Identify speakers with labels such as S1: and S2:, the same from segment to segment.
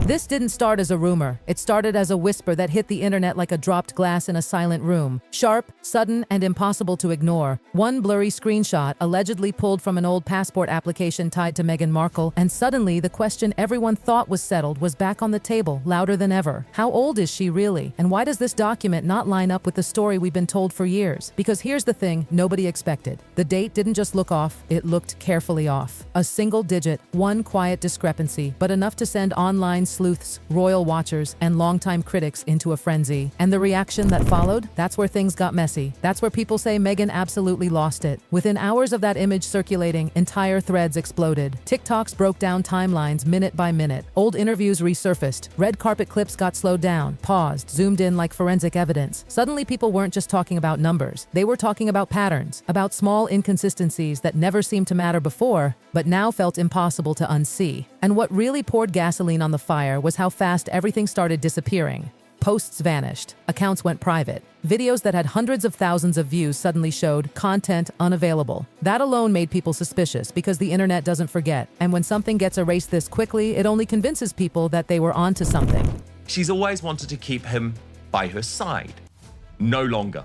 S1: This didn't start as a rumor. It started as a whisper that hit the internet like a dropped glass in a silent room. Sharp, sudden, and impossible to ignore. One blurry screenshot, allegedly pulled from an old passport application tied to Meghan Markle, and suddenly the question everyone thought was settled was back on the table, louder than ever. How old is she really? And why does this document not line up with the story we've been told for years? Because here's the thing nobody expected. The date didn't just look off, it looked carefully off. A single digit, one quiet discrepancy, but enough to send online sleuths, royal watchers, and longtime critics into a frenzy. And the reaction that followed? That's where things got messy. That's where people say Meghan absolutely lost it. Within hours of that image circulating, entire threads exploded. TikToks broke down timelines minute by minute. Old interviews resurfaced. Red carpet clips got slowed down, paused, zoomed in like forensic evidence. Suddenly people weren't just talking about numbers. They were talking about patterns, about small inconsistencies that never seemed to matter before, but now felt impossible to unsee. And what really poured gasoline on the fire was how fast everything started disappearing. Posts vanished, accounts went private. Videos that had hundreds of thousands of views suddenly showed content unavailable. That alone made people suspicious because the internet doesn't forget. And when something gets erased this quickly, it only convinces people that they were onto something.
S2: She's always wanted to keep him by her side. No longer.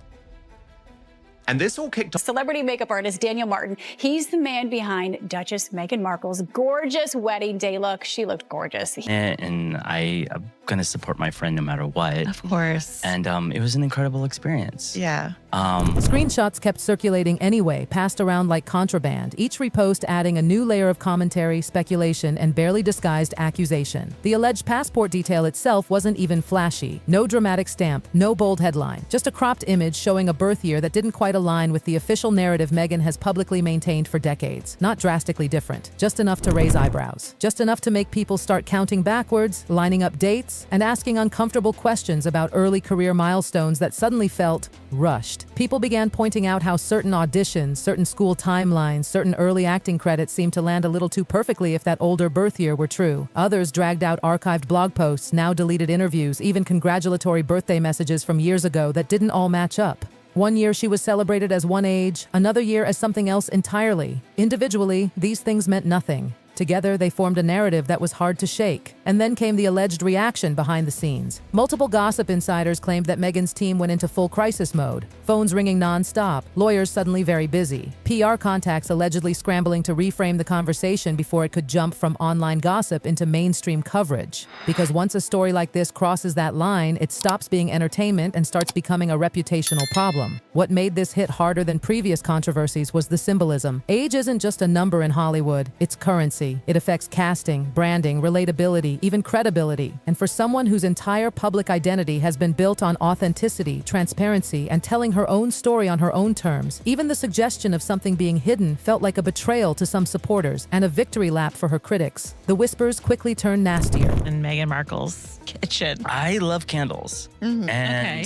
S2: And this all kicked off.
S3: Celebrity makeup artist Daniel Martin. He's the man behind Duchess Meghan Markle's gorgeous wedding day look. She looked gorgeous.
S4: And I'm going to support my friend no matter what.
S5: Of course.
S4: And it was an incredible experience.
S5: Yeah.
S1: Screenshots kept circulating anyway, passed around like contraband, each repost adding a new layer of commentary, speculation, and barely disguised accusation. The alleged passport detail itself wasn't even flashy. No dramatic stamp, no bold headline, just a cropped image showing a birth year that didn't quite align with the official narrative Meghan has publicly maintained for decades. Not drastically different, just enough to raise eyebrows. Just enough to make people start counting backwards, lining up dates, and asking uncomfortable questions about early career milestones that suddenly felt rushed. People began pointing out how certain auditions, certain school timelines, certain early acting credits seemed to land a little too perfectly if that older birth year were true. Others dragged out archived blog posts, now deleted interviews, even congratulatory birthday messages from years ago that didn't all match up. One year she was celebrated as one age, another year as something else entirely. Individually, these things meant nothing. Together, they formed a narrative that was hard to shake. And then came the alleged reaction behind the scenes. Multiple gossip insiders claimed that Meghan's team went into full crisis mode. Phones ringing non-stop, lawyers suddenly very busy. PR contacts allegedly scrambling to reframe the conversation before it could jump from online gossip into mainstream coverage. Because once a story like this crosses that line, it stops being entertainment and starts becoming a reputational problem. What made this hit harder than previous controversies was the symbolism. Age isn't just a number in Hollywood, it's currency. It affects casting, branding, relatability, even credibility. And for someone whose entire public identity has been built on authenticity, transparency, and telling her own story on her own terms, even the suggestion of something being hidden felt like a betrayal to some supporters and a victory lap for her critics. The whispers quickly turned nastier.
S5: In Meghan Markle's kitchen.
S4: I love candles. And
S5: Okay.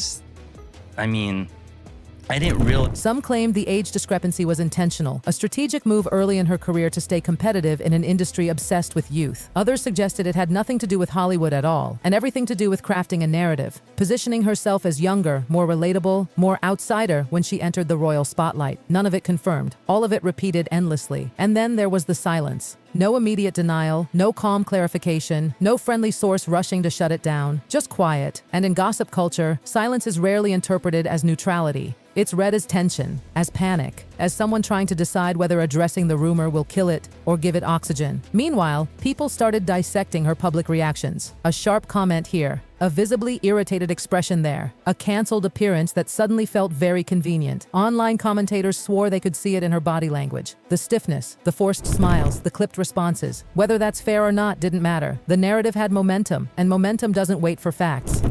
S4: I mean, I didn't realize.
S1: Some claimed the age discrepancy was intentional, a strategic move early in her career to stay competitive in an industry obsessed with youth. Others suggested it had nothing to do with Hollywood at all, and everything to do with crafting a narrative, positioning herself as younger, more relatable, more outsider when she entered the royal spotlight. None of it confirmed, all of it repeated endlessly. And then there was the silence. No immediate denial, no calm clarification, no friendly source rushing to shut it down, just quiet. And in gossip culture, silence is rarely interpreted as neutrality. It's read as tension, as panic, as someone trying to decide whether addressing the rumor will kill it or give it oxygen. Meanwhile, people started dissecting her public reactions. A sharp comment here, a visibly irritated expression there, a canceled appearance that suddenly felt very convenient. Online commentators swore they could see it in her body language. The stiffness, the forced smiles, the clipped responses. Whether that's fair or not didn't matter. The narrative had momentum, and momentum doesn't wait for facts.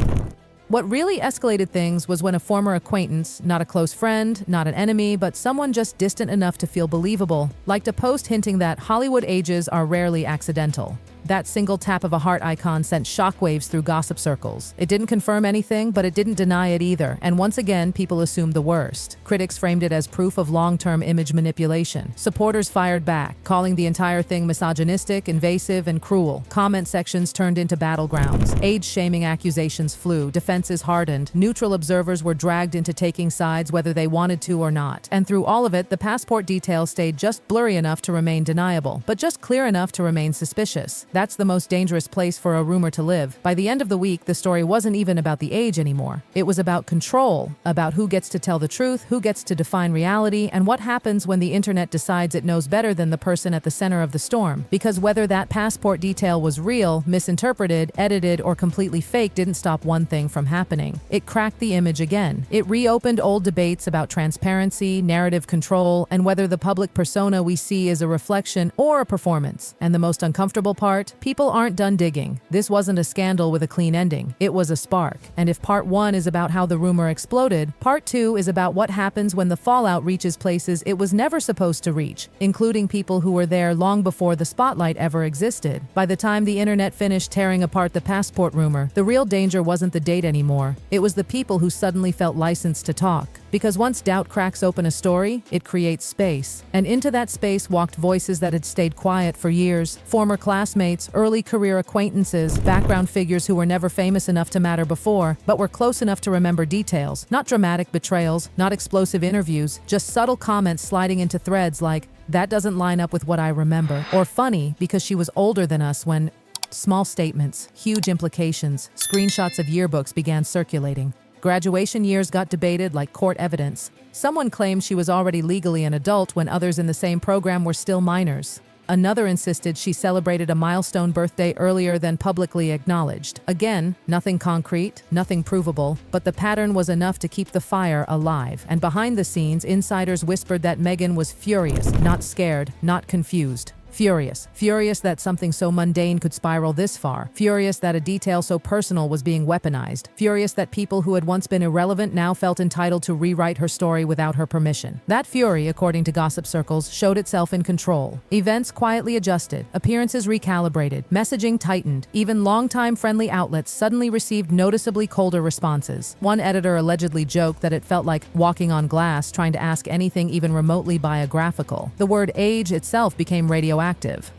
S1: What really escalated things was when a former acquaintance, not a close friend, not an enemy, but someone just distant enough to feel believable, liked a post hinting that Hollywood ages are rarely accidental. That single tap of a heart icon sent shockwaves through gossip circles. It didn't confirm anything, but it didn't deny it either. And once again, people assumed the worst. Critics framed it as proof of long-term image manipulation. Supporters fired back, calling the entire thing misogynistic, invasive, and cruel. Comment sections turned into battlegrounds. Age-shaming accusations flew, defenses hardened. Neutral observers were dragged into taking sides whether they wanted to or not. And through all of it, the passport details stayed just blurry enough to remain deniable, but just clear enough to remain suspicious. That's the most dangerous place for a rumor to live. By the end of the week, the story wasn't even about the age anymore. It was about control, about who gets to tell the truth, who gets to define reality, and what happens when the internet decides it knows better than the person at the center of the storm. Because whether that passport detail was real, misinterpreted, edited, or completely fake didn't stop one thing from happening. It cracked the image again. It reopened old debates about transparency, narrative control, and whether the public persona we see is a reflection or a performance. And the most uncomfortable part? People aren't done digging. This wasn't a scandal with a clean ending. It was a spark. And if part 1 is about how the rumor exploded, part 2 is about what happens when the fallout reaches places it was never supposed to reach, including people who were there long before the spotlight ever existed. By the time the internet finished tearing apart the passport rumor, the real danger wasn't the date anymore. It was the people who suddenly felt licensed to talk. Because once doubt cracks open a story, it creates space. And into that space walked voices that had stayed quiet for years. Former classmates, early career acquaintances, background figures who were never famous enough to matter before, but were close enough to remember details. Not dramatic betrayals, not explosive interviews, just subtle comments sliding into threads like, "That doesn't line up with what I remember." Or funny, because she was older than us when... Small statements, huge implications, screenshots of yearbooks began circulating. Graduation years got debated like court evidence. Someone claimed she was already legally an adult when others in the same program were still minors. Another insisted she celebrated a milestone birthday earlier than publicly acknowledged. Again, nothing concrete, nothing provable, but the pattern was enough to keep the fire alive. And behind the scenes, insiders whispered that Meghan was furious, not scared, not confused. Furious. Furious that something so mundane could spiral this far. Furious that a detail so personal was being weaponized. Furious that people who had once been irrelevant now felt entitled to rewrite her story without her permission. That fury, according to gossip circles, showed itself in control. Events quietly adjusted, appearances recalibrated, messaging tightened. Even longtime friendly outlets suddenly received noticeably colder responses. One editor allegedly joked that it felt like walking on glass trying to ask anything even remotely biographical. The word age itself became radioactive.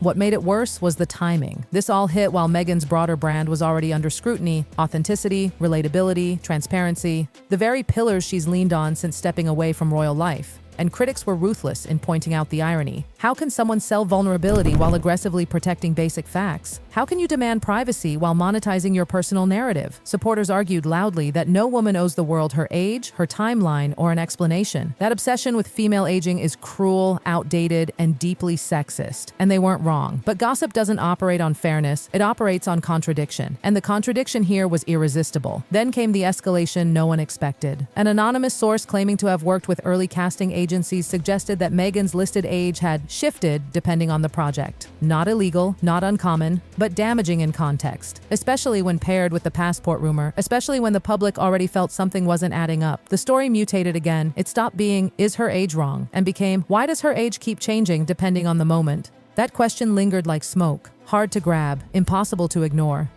S1: What made it worse was the timing. This all hit while Meghan's broader brand was already under scrutiny: authenticity, relatability, transparency, the very pillars she's leaned on since stepping away from royal life. And critics were ruthless in pointing out the irony. How can someone sell vulnerability while aggressively protecting basic facts? How can you demand privacy while monetizing your personal narrative? Supporters argued loudly that no woman owes the world her age, her timeline, or an explanation. That obsession with female aging is cruel, outdated, and deeply sexist. And they weren't wrong. But gossip doesn't operate on fairness, it operates on contradiction. And the contradiction here was irresistible. Then came the escalation no one expected. An anonymous source claiming to have worked with early casting agencies suggested that Meghan's listed age had shifted depending on the project. Not illegal, not uncommon, but damaging in context, especially when paired with the passport rumor, especially when the public already felt something wasn't adding up. The story mutated again. It stopped being, "Is her age wrong?" and became, "Why does her age keep changing depending on the moment?" That question lingered like smoke, hard to grab, impossible to ignore.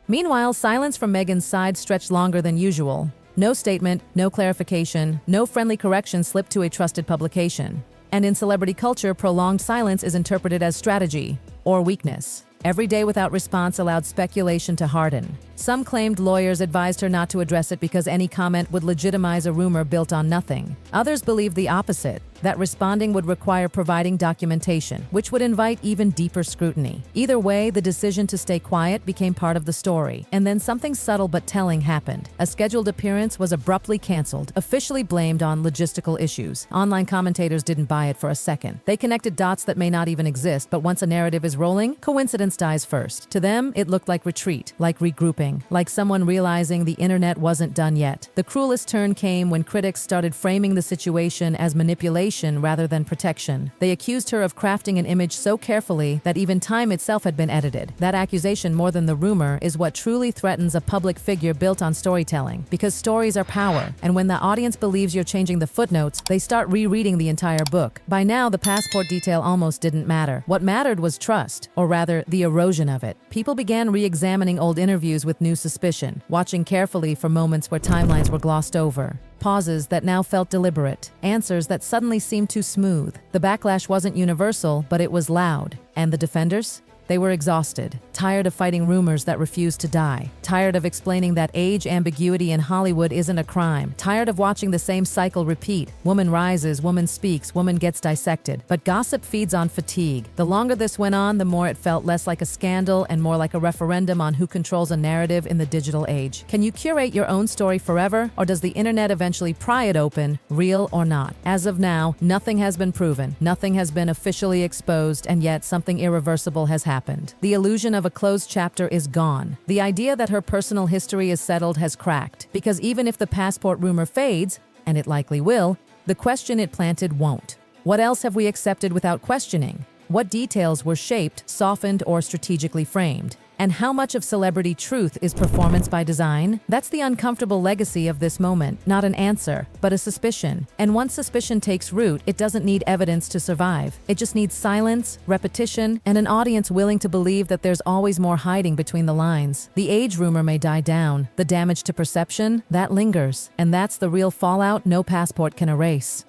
S1: Meanwhile, silence from Meghan's side stretched longer than usual. No statement, no clarification, no friendly correction slipped to a trusted publication. And in celebrity culture, prolonged silence is interpreted as strategy or weakness. Every day without response allowed speculation to harden. Some claimed lawyers advised her not to address it because any comment would legitimize a rumor built on nothing. Others believed the opposite, that responding would require providing documentation, which would invite even deeper scrutiny. Either way, the decision to stay quiet became part of the story. And then something subtle but telling happened. A scheduled appearance was abruptly canceled, officially blamed on logistical issues. Online commentators didn't buy it for a second. They connected dots that may not even exist, but once a narrative is rolling, coincidence dies first. To them, it looked like retreat, like regrouping, like someone realizing the internet wasn't done yet. The cruelest turn came when critics started framing the situation as manipulation rather than protection. They accused her of crafting an image so carefully that even time itself had been edited. That accusation, more than the rumor, is what truly threatens a public figure built on storytelling. Because stories are power, and when the audience believes you're changing the footnotes, they start rereading the entire book. By now, the passport detail almost didn't matter. What mattered was trust, or rather, the erosion of it. People began re-examining old interviews with new suspicion, watching carefully for moments where timelines were glossed over. Pauses that now felt deliberate, answers that suddenly seemed too smooth. The backlash wasn't universal, but it was loud. And the defenders? They were exhausted, tired of fighting rumors that refuse to die, tired of explaining that age ambiguity in Hollywood isn't a crime, tired of watching the same cycle repeat. Woman rises, woman speaks, woman gets dissected. But gossip feeds on fatigue. The longer this went on, the more it felt less like a scandal and more like a referendum on who controls a narrative in the digital age. Can you curate your own story forever, or does the internet eventually pry it open, real or not? As of now, nothing has been proven, nothing has been officially exposed, and yet something irreversible has happened. The illusion of a closed chapter is gone. The idea that her personal history is settled has cracked, because even if the passport rumor fades, and it likely will, the question it planted won't. What else have we accepted without questioning? What details were shaped, softened, or strategically framed? And how much of celebrity truth is performance by design? That's the uncomfortable legacy of this moment, not an answer, but a suspicion. And once suspicion takes root, it doesn't need evidence to survive. It just needs silence, repetition, and an audience willing to believe that there's always more hiding between the lines. The age rumor may die down. The damage to perception, that lingers. And that's the real fallout no passport can erase.